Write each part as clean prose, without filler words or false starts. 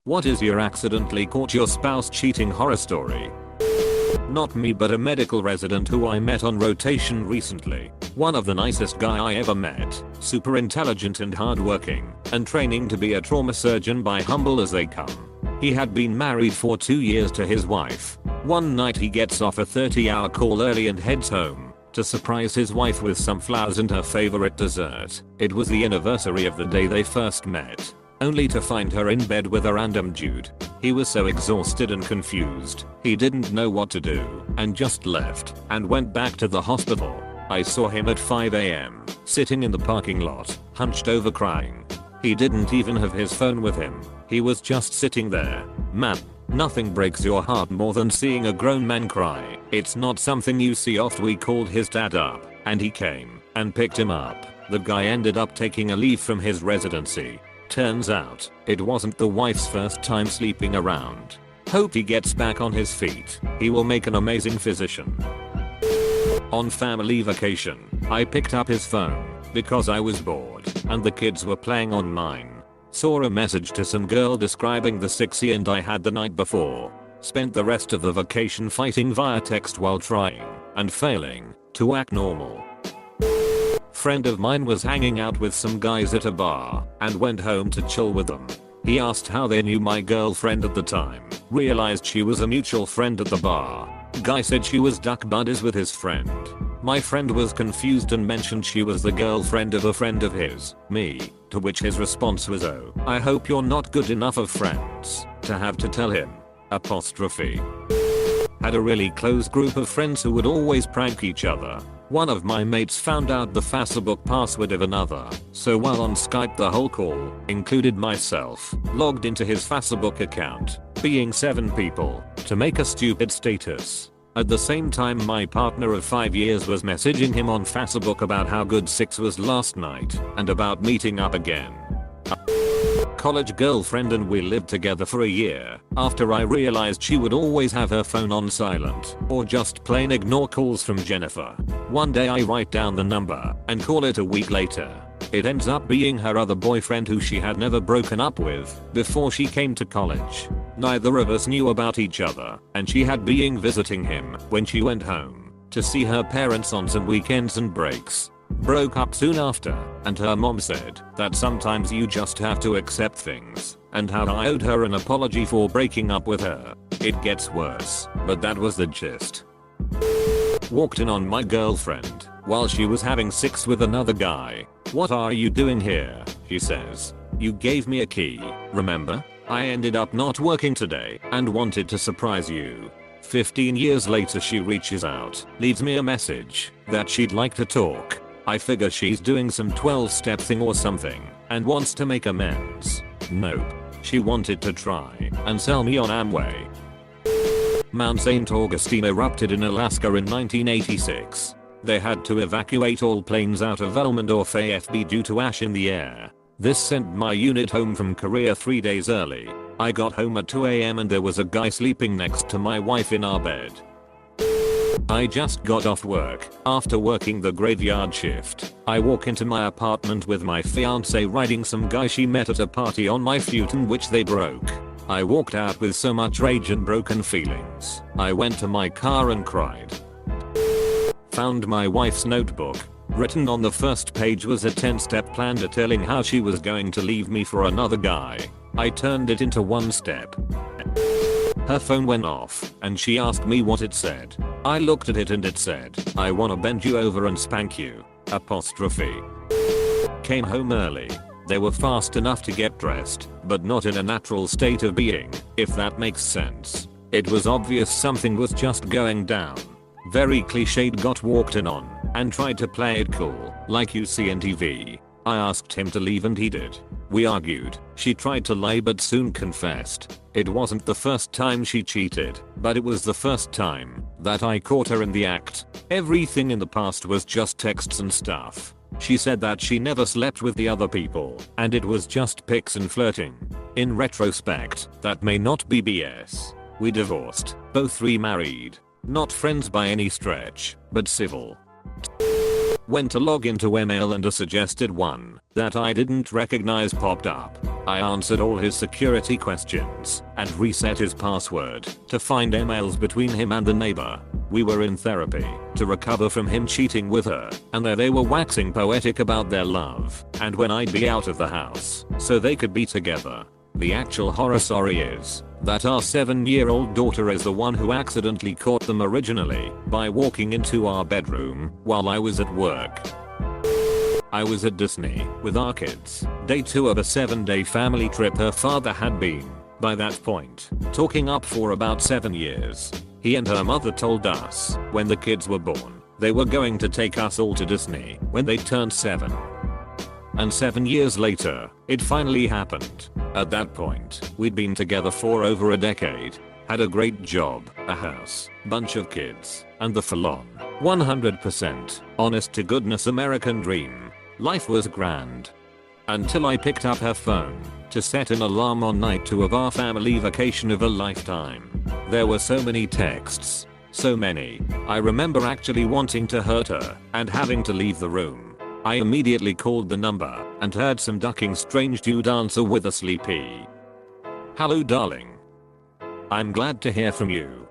What is your accidentally caught your spouse cheating horror story? Not me, but a medical resident who I met on rotation recently. One of the nicest guy I ever met, super intelligent and hardworking, and training to be a trauma surgeon by humble as they come. He had been married for 2 years to his wife. One night he gets off a 30-hour call early and heads home to surprise his wife with some flowers and her favorite dessert. It was the anniversary of the day they first met, only to find her in bed with a random dude. He was so exhausted and confused, he didn't know what to do, and just left and went back to the hospital. I saw him at 5 AM, sitting in the parking lot, hunched over crying. He didn't even have his phone with him. He was just sitting there. Man, nothing breaks your heart more than seeing a grown man cry. It's not something you see often. We called his dad up, and he came and picked him up. The guy ended up taking a leave from his residency. Turns out, it wasn't the wife's first time sleeping around. Hope he gets back on his feet. He will make an amazing physician. On family vacation, I picked up his phone because I was bored and the kids were playing on mine. Saw a message to some girl describing the sexy and I had the night before. Spent the rest of the vacation fighting via text while trying and failing to act normal. Friend of mine was hanging out with some guys at a bar and went home to chill with them. He asked how they knew my girlfriend at the time. Realized she was a mutual friend at the bar. Guy said she was duck buddies with his friend. My friend was confused and mentioned she was the girlfriend of a friend of his, me, to which his response was, "Oh, I hope you're not good enough of friends to have to tell him." Apostrophe. Had a really close group of friends who would always prank each other. One of my mates found out the Facebook password of another, so while on Skype the whole call, included myself, logged into his Facebook account, being 7 people, to make a stupid status. At the same time my partner of 5 years was messaging him on Facebook about how good sex was last night and about meeting up again. College girlfriend and we lived together for a year after I realized she would always have her phone on silent or just plain ignore calls from Jennifer. One day I write down the number and call it a week later. It ends up being her other boyfriend who she had never broken up with before she came to college. Neither of us knew about each other and she had been visiting him when she went home to see her parents on some weekends and breaks. Broke up soon after, and her mom said that sometimes you just have to accept things, and how I owed her an apology for breaking up with her. It gets worse, but that was the gist. Walked in on my girlfriend while she was having sex with another guy. "What are you doing here?" she says. "You gave me a key, remember? I ended up not working today and wanted to surprise you." 15 years later she reaches out, leaves me a message that she'd like to talk. I figure she's doing some 12-step thing or something and wants to make amends. Nope. She wanted to try and sell me on Amway. Mount St. Augustine erupted in Alaska in 1986. They had to evacuate all planes out of Elmendorf AFB due to ash in the air. This sent my unit home from Korea 3 days early. I got home at 2 AM and there was a guy sleeping next to my wife in our bed. I just got off work after working the graveyard shift. I walk into my apartment with my fiance riding some guy she met at a party on my futon which they broke. I walked out with so much rage and broken feelings. I went to my car and cried. Found my wife's notebook. Written on the first page was a 10-step plan detailing how she was going to leave me for another guy. I turned it into 1 step. Her phone went off and she asked me what it said. I looked at it and it said, "I wanna bend you over and spank you." Apostrophe. Came home early. They were fast enough to get dressed, but not in a natural state of being, if that makes sense. It was obvious something was just going down. Very cliched, got walked in on and tried to play it cool, like you see in TV. I asked him to leave and he did. We argued. She tried to lie but soon confessed. It wasn't the first time she cheated, but it was the first time that I caught her in the act. Everything in the past was just texts and stuff. She said that she never slept with the other people and it was just pics and flirting. In retrospect, that may not be BS. We divorced, both remarried. Not friends by any stretch, but civil. Went to log into email and a suggested one that I didn't recognize popped up. I answered all his security questions and reset his password to find emails between him and the neighbor. We were in therapy to recover from him cheating with her, and there they were waxing poetic about their love and when I'd be out of the house so they could be together. The actual horror story is that our 7-year-old daughter is the one who accidentally caught them originally by walking into our bedroom while I was at work. I was at Disney with our kids, day 2 of a 7-day family trip her father had been, by that point, talking up for about 7 years. He and her mother told us when the kids were born, they were going to take us all to Disney when they turned 7. And 7 years later, it finally happened. At that point, we'd been together for over a decade, had a great job, a house, bunch of kids, and the full-on, 100% honest to goodness American dream. Life was grand. Until I picked up her phone to set an alarm on night 2 of our family vacation of a lifetime. There were so many texts. So many. I remember actually wanting to hurt her and having to leave the room. I immediately called the number and heard some ducking strange dude answer with a sleepy, "Hello darling. I'm glad to hear from you."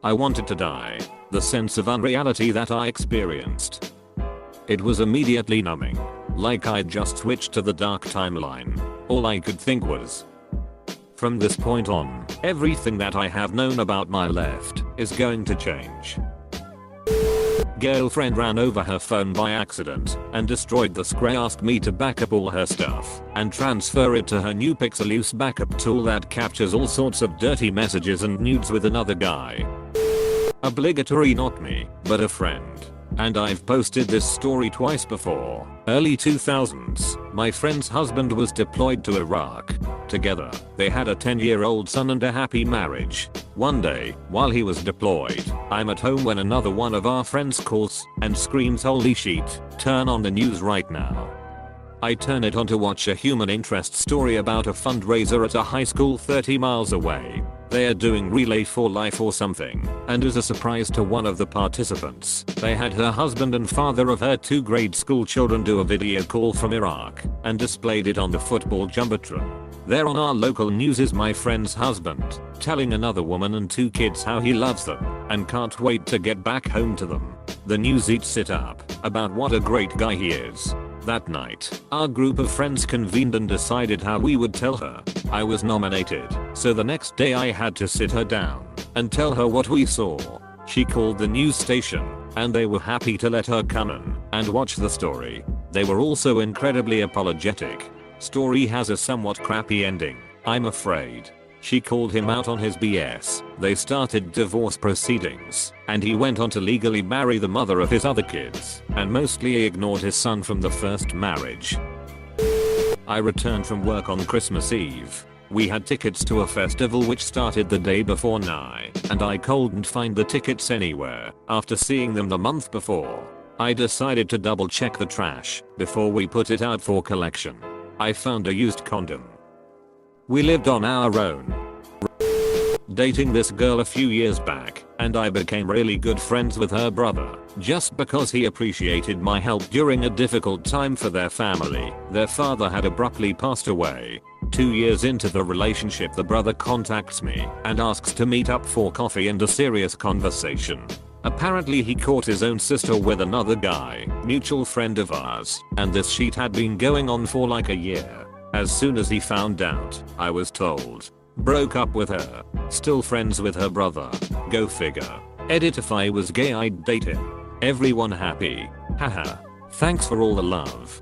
I wanted to die. The sense of unreality that I experienced. It was immediately numbing. Like I'd just switched to the dark timeline. All I could think was, from this point on, everything that I have known about my left is going to change. Girlfriend ran over her phone by accident and destroyed the screen. Asked me to back up all her stuff and transfer it to her new Pixeluse backup tool that captures all sorts of dirty messages and nudes with another guy. Obligatory, not me, but a friend. And I've posted this story twice before. Early 2000s, my friend's husband was deployed to Iraq. Together, they had a 10-year-old son and a happy marriage. One day, while he was deployed, I'm at home when another one of our friends calls and screams, "Holy shit, turn on the news right now." I turn it on to watch a human interest story about a fundraiser at a high school 30 miles away. They are doing Relay for Life or something, and as a surprise to one of the participants, they had her husband and father of her 2 grade school children do a video call from Iraq and displayed it on the football jumbotron. There on our local news is my friend's husband telling another woman and 2 kids how he loves them and can't wait to get back home to them. The news eats it up about what a great guy he is. That night, our group of friends convened and decided how we would tell her. I was nominated, so the next day I had to sit her down and tell her what we saw. She called the news station, and they were happy to let her come in and watch the story. They were also incredibly apologetic. Story has a somewhat crappy ending, I'm afraid. She called him out on his BS. They started divorce proceedings, and he went on to legally marry the mother of his other kids, and mostly ignored his son from the first marriage. I returned from work on Christmas Eve. We had tickets to a festival which started the day before and I couldn't find the tickets anywhere after seeing them the month before. I decided to double check the trash before we put it out for collection. I found a used condom. We lived on our own, dating this girl a few years back, and I became really good friends with her brother just because he appreciated my help during a difficult time for their family. Their father had abruptly passed away. 2 years into the relationship, the brother contacts me and asks to meet up for coffee and a serious conversation. Apparently he caught his own sister with another guy, mutual friend of ours, and this shit had been going on for like a year. As soon as he found out, I was told. Broke up with her. Still friends with her brother. Go figure. Edit: if I was gay I'd date him. Everyone happy. Haha. Thanks for all the love.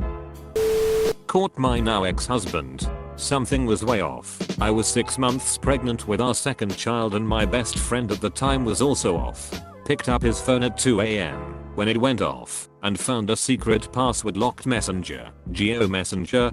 Caught my now ex-husband. Something was way off. I was 6 months pregnant with our second child and my best friend at the time was also off. Picked up his phone at 2 AM when it went off and found a secret password locked messenger. Geo Messenger.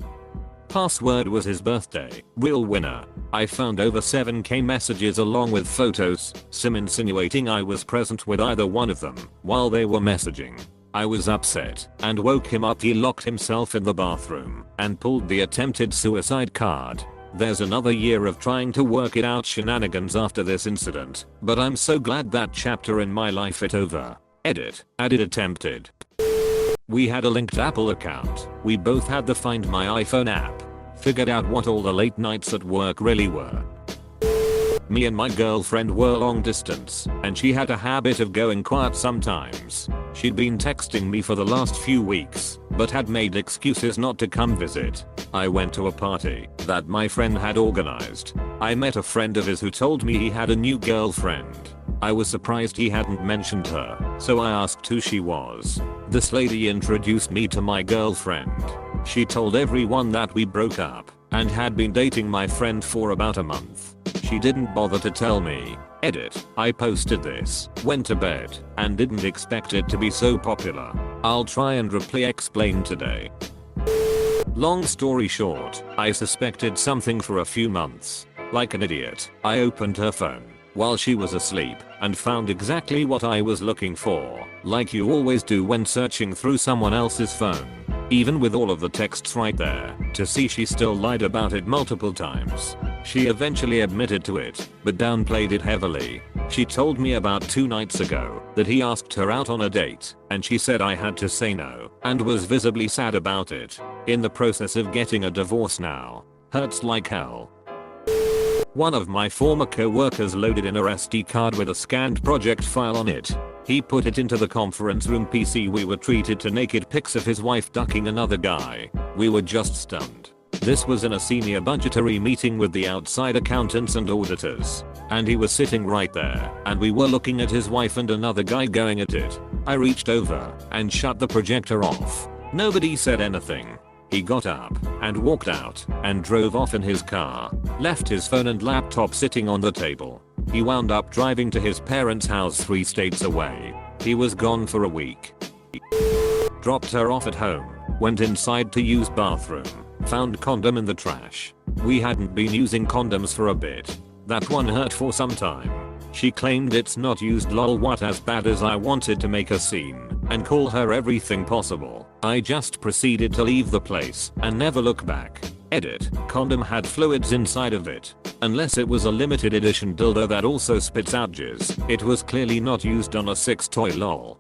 Password was his birthday. Real winner. I found over 7k messages along with photos, some insinuating I was present with either one of them while they were messaging. I was upset and woke him up. He locked himself in the bathroom and pulled the attempted suicide card. There's another year of trying to work it out shenanigans after this incident, but I'm so glad that chapter in my life is over. Edit: added attempted. We had a linked Apple account. We both had the Find My iPhone app. Figured out what all the late nights at work really were. Me and my girlfriend were long distance, and she had a habit of going quiet sometimes. She'd been texting me for the last few weeks, but had made excuses not to come visit. I went to a party that my friend had organized. I met a friend of his who told me he had a new girlfriend. I was surprised he hadn't mentioned her, so I asked who she was. This lady introduced me to my girlfriend. She told everyone that we broke up and had been dating my friend for about a month. She didn't bother to tell me. Edit. I posted this, went to bed, and didn't expect it to be so popular. I'll try and explain today. Long story short, I suspected something for a few months. Like an idiot, I opened her phone while she was asleep and found exactly what I was looking for, like you always do when searching through someone else's phone. Even with all of the texts right there, to see she still lied about it multiple times. She eventually admitted to it, but downplayed it heavily. She told me about 2 nights ago that he asked her out on a date, and she said I had to say no, and was visibly sad about it. In the process of getting a divorce now. Hurts like hell. One of my former co-workers loaded in a SD card with a scanned project file on it. He put it into the conference room PC. We were treated to naked pics of his wife ducking another guy. We were just stunned. This was in a senior budgetary meeting with the outside accountants and auditors. And he was sitting right there, and we were looking at his wife and another guy going at it. I reached over and shut the projector off. Nobody said anything. He got up and walked out and drove off in his car, left his phone and laptop sitting on the table. He wound up driving to his parents' house 3 states away. He was gone for a week. Dropped her off at home, went inside to use bathroom, found condom in the trash. We hadn't been using condoms for a bit. That one hurt for some time. She claimed it's not used. Lol, what, as bad as I wanted to make a scene and call her everything possible, I just proceeded to leave the place and never look back. Edit. Condom had fluids inside of it. Unless it was a limited edition dildo that also spits out jizz, it was clearly not used on a sex toy. Lol.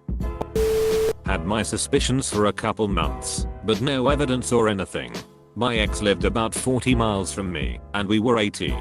Had my suspicions for a couple months, but no evidence or anything. My ex lived about 40 miles from me, and we were 18.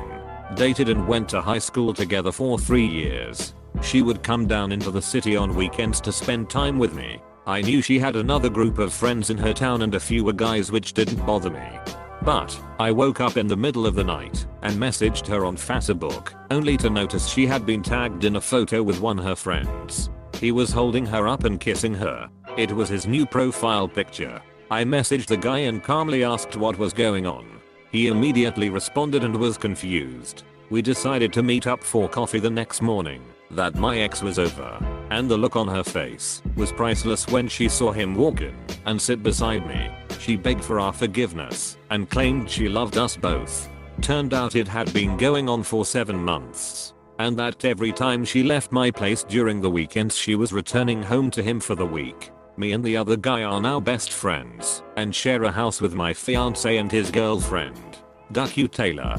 Dated and went to high school together for 3 years. She would come down into the city on weekends to spend time with me. I knew she had another group of friends in her town and a few were guys, which didn't bother me. But I woke up in the middle of the night and messaged her on Facebook, only to notice she had been tagged in a photo with one of her friends. He was holding her up and kissing her. It was his new profile picture. I messaged the guy and calmly asked what was going on. He immediately responded and was confused. We decided to meet up for coffee the next morning. That my ex was over, and the look on her face was priceless when she saw him walk in and sit beside me. She begged for our forgiveness and claimed she loved us both. Turned out it had been going on for 7 months, and that every time she left my place during the weekends she was returning home to him for the week. Me and the other guy are now best friends and share a house with my fiance and his girlfriend. Duck you, Taylor.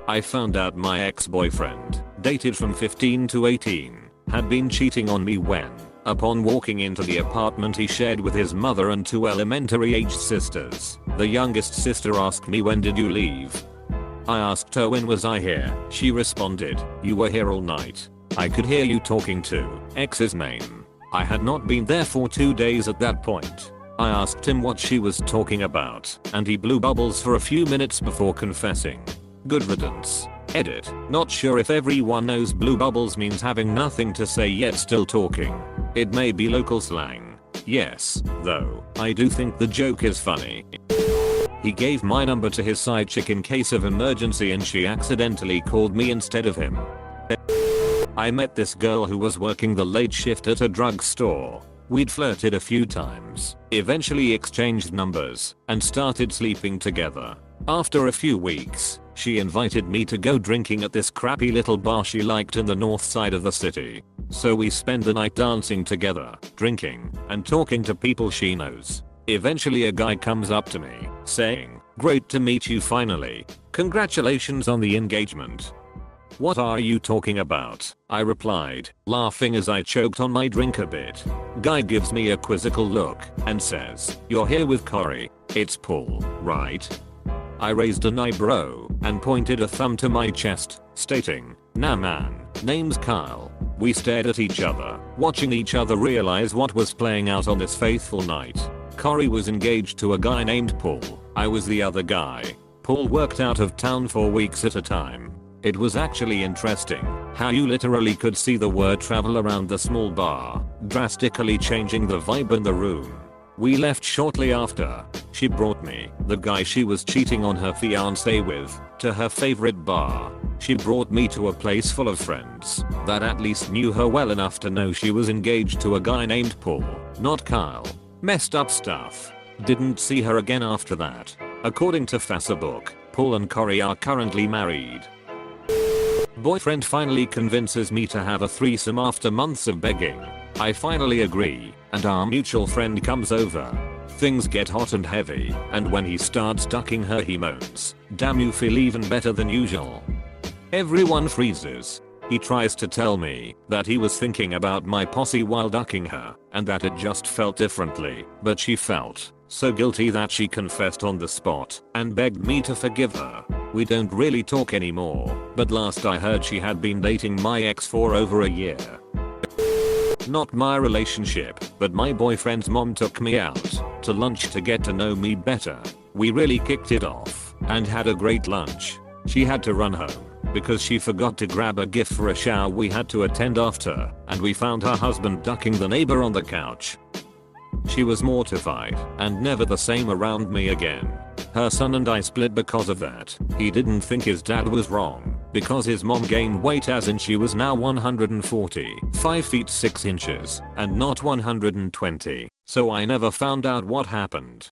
I found out my ex-boyfriend, dated from 15 to 18, had been cheating on me when, upon walking into the apartment he shared with his mother and 2 elementary-aged sisters, the youngest sister asked me, "When did you leave?" I asked her when was I here. She responded, "You were here all night. I could hear you talking to ex's name." I had not been there for 2 days at that point. I asked him what she was talking about, and he blew bubbles for a few minutes before confessing. Good riddance. Edit. Not sure if everyone knows blue bubbles means having nothing to say yet still talking. It may be local slang. Yes, though, I do think the joke is funny. He gave my number to his side chick in case of emergency and she accidentally called me instead of him. I met this girl who was working the late shift at a drugstore. We'd flirted a few times, eventually exchanged numbers, and started sleeping together. After a few weeks, she invited me to go drinking at this crappy little bar she liked in the north side of the city. So we spent the night dancing together, drinking, and talking to people she knows. Eventually a guy comes up to me, saying, "Great to meet you finally. Congratulations on the engagement." "What are you talking about?" I replied, laughing as I choked on my drink a bit. Guy gives me a quizzical look and says, "You're here with Corey. It's Paul, right?" I raised an eyebrow and pointed a thumb to my chest, stating, "Nah man, name's Kyle." We stared at each other, watching each other realize what was playing out on this faithful night. Corey was engaged to a guy named Paul. I was the other guy. Paul worked out of town for weeks at a time. It was actually interesting how you literally could see the word travel around the small bar, drastically changing the vibe in the room. We left shortly after. She brought me, the guy she was cheating on her fiancé with, to her favorite bar. She brought me to a place full of friends that at least knew her well enough to know she was engaged to a guy named Paul, not Kyle. Messed up stuff. Didn't see her again after that. According to Facebook, Paul and Corey are currently married. Boyfriend finally convinces me to have a threesome after months of begging. I finally agree, and our mutual friend comes over. Things get hot and heavy, and when he starts ducking her he moans, "Damn, you feel even better than usual." Everyone freezes. He tries to tell me that he was thinking about my posse while ducking her, and that it just felt differently, but she felt so guilty that she confessed on the spot and begged me to forgive her. We don't really talk anymore, but last I heard she had been dating my ex for over a year. Not my relationship, but my boyfriend's mom took me out to lunch to get to know me better. We really kicked it off and had a great lunch. She had to run home because she forgot to grab a gift for a shower we had to attend after, and we found her husband ducking the neighbor on the couch. She was mortified and never the same around me again. Her son and I split because of that. He didn't think his dad was wrong because his mom gained weight, as in she was now 140, 5 feet 6 inches, and not 120. So I never found out what happened.